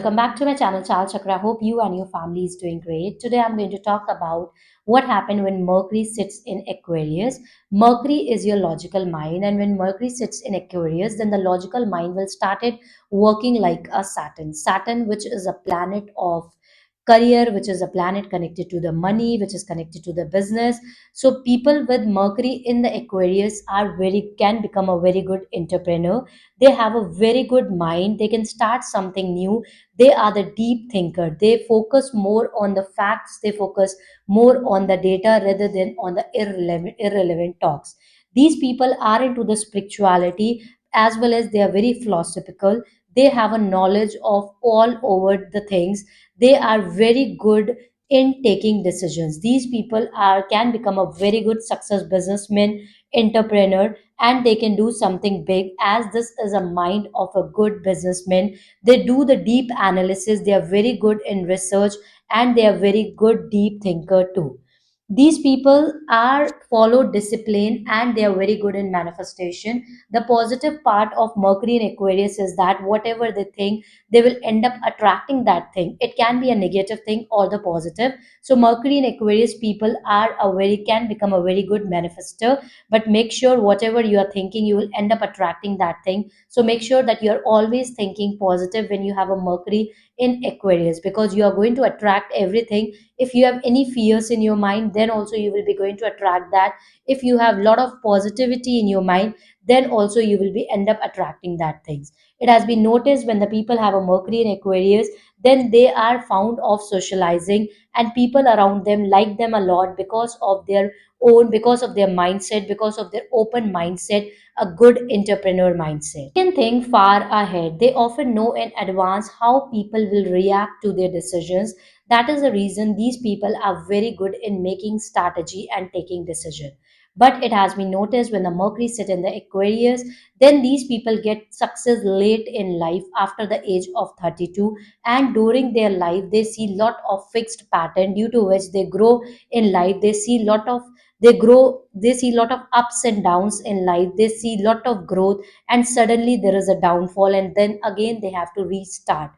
Welcome back to my channel, Chal Chakra. Hope you and your family is doing great. Today I'm going to talk about what happened when Mercury sits in Aquarius. Mercury is your logical mind, and when Mercury sits in Aquarius, then the logical mind will start it working like a Saturn. Saturn, which is a planet of career, which is a planet connected to the money, which is connected to the business. So people with Mercury in the Aquarius are very can become a very good entrepreneur. They have a very good mind. They can start something new. They are the deep thinker. They focus more on the facts. They focus more on the data rather than on the irrelevant talks. These people are into the spirituality, as well as they are very philosophical. They have a knowledge of all over the things. They are very good in taking decisions. These people are can become a very good success businessman, entrepreneur, and they can do something big, as this is a mind of a good businessman. They do the deep analysis. They are very good in research, and they are very good deep thinker too. These people are follow discipline, and they are very good in manifestation. The positive part of Mercury in Aquarius is that whatever they think, they will end up attracting that thing. It can be a negative thing or the positive. So Mercury in Aquarius people are a very can become a very good manifester. But make sure whatever you are thinking, you will end up attracting that thing. So make sure that you are always thinking positive when you have a Mercury in Aquarius, because you are going to attract everything. If you have any fears in your mind, then also you will be going to attract that. If you have a lot of positivity in your mind, then also you will be end up attracting that things. It has been noticed when the people have a Mercury in Aquarius, then they are found of socializing, and people around them like them a lot because of their own, because of their mindset, because of their open mindset, a good entrepreneur mindset. They can think far ahead. They often know in advance how people will react to their decisions. That is the reason these people are very good in making strategy and taking decision. But it has been noticed when the Mercury sit in the Aquarius, then these people get success late in life after the age of 32, and during their life they see lot of fixed pattern, due to which they grow in life. They see lot of ups and downs in life. They see lot of growth, and suddenly there is a downfall, and then again they have to restart.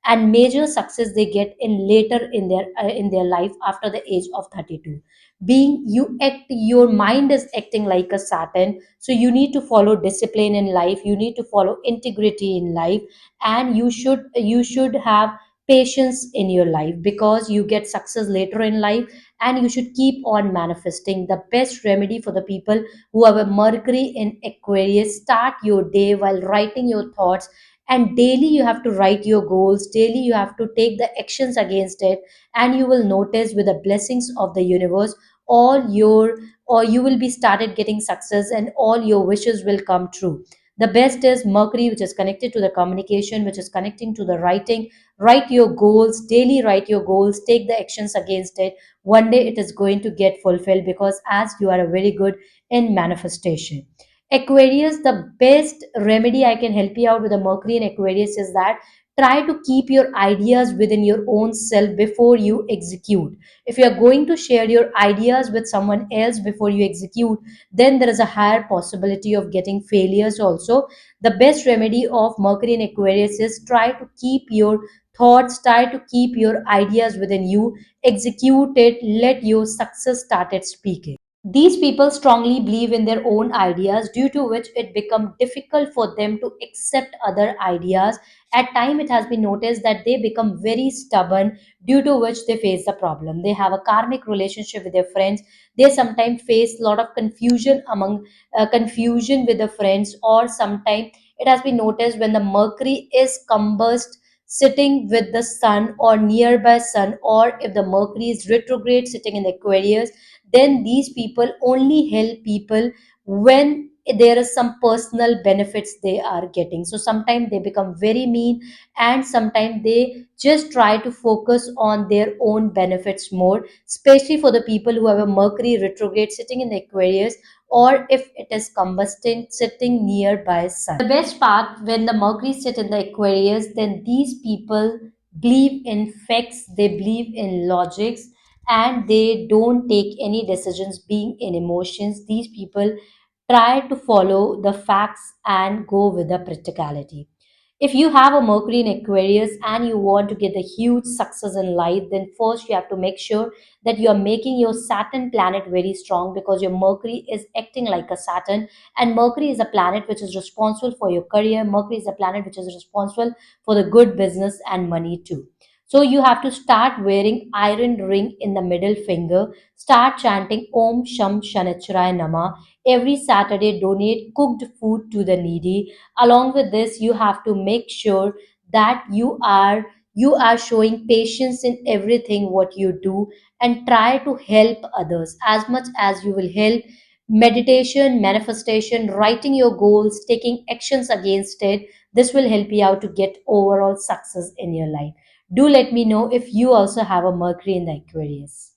And major success they get in later in their life after the age of 32. Being you act, your mind is acting like a Saturn, so you need to follow discipline in life, you need to follow integrity in life, and you should have patience in your life, because you get success later in life. And you should keep on manifesting. The best remedy for the people who have a Mercury in Aquarius: start your day while writing your thoughts, and daily you have to write your goals, daily you have to take the actions against it. And you will notice, with the blessings of the universe, all your or you will be started getting success, and all your wishes will come true. The best is Mercury, which is connected to the communication, which is connecting to the writing. Write your goals daily, write your goals, take the actions against it. One day it is going to get fulfilled, because as you are a very good in manifestation. Aquarius, the best remedy I can help you out with the Mercury in Aquarius is that try to keep your ideas within your own self before you execute. If you are going to share your ideas with someone else before you execute, then there is a higher possibility of getting failures also. The best remedy of Mercury in Aquarius is try to keep your thoughts, try to keep your ideas within you, execute it, let your success started speaking. These people strongly believe in their own ideas, due to which it becomes difficult for them to accept other ideas. At time it has been noticed that they become very stubborn, due to which they face the problem. They have a karmic relationship with their friends. They sometimes face a lot of confusion with the friends, or sometimes it has been noticed when the Mercury is combust sitting with the sun or nearby sun, or if the Mercury is retrograde sitting in the Aquarius, then these people only help people when there is some personal benefits they are getting. So sometimes they become very mean, and sometimes they just try to focus on their own benefits more, especially for the people who have a Mercury retrograde sitting in the Aquarius, or if it is combusting sitting nearby sun. The best part, when the Mercury sit in the Aquarius, then these people believe in facts, they believe in logics, and they don't take any decisions being in emotions. These people try to follow the facts and go with the practicality. If you have a Mercury in Aquarius and you want to get a huge success in life, then first you have to make sure that you are making your Saturn planet very strong, because your Mercury is acting like a Saturn, and Mercury is a planet which is responsible for your career. Mercury is a planet which is responsible for the good business and money too. So you have to start wearing iron ring in the middle finger. Start chanting Om Sham Shanicharaye Nama. Every Saturday, donate cooked food to the needy. Along with this, you have to make sure that you are showing patience in everything what you do, and try to help others as much as you will help. Meditation, manifestation, writing your goals, taking actions against it, this will help you out to get overall success in your life. Do let me know if you also have a Mercury in the Aquarius.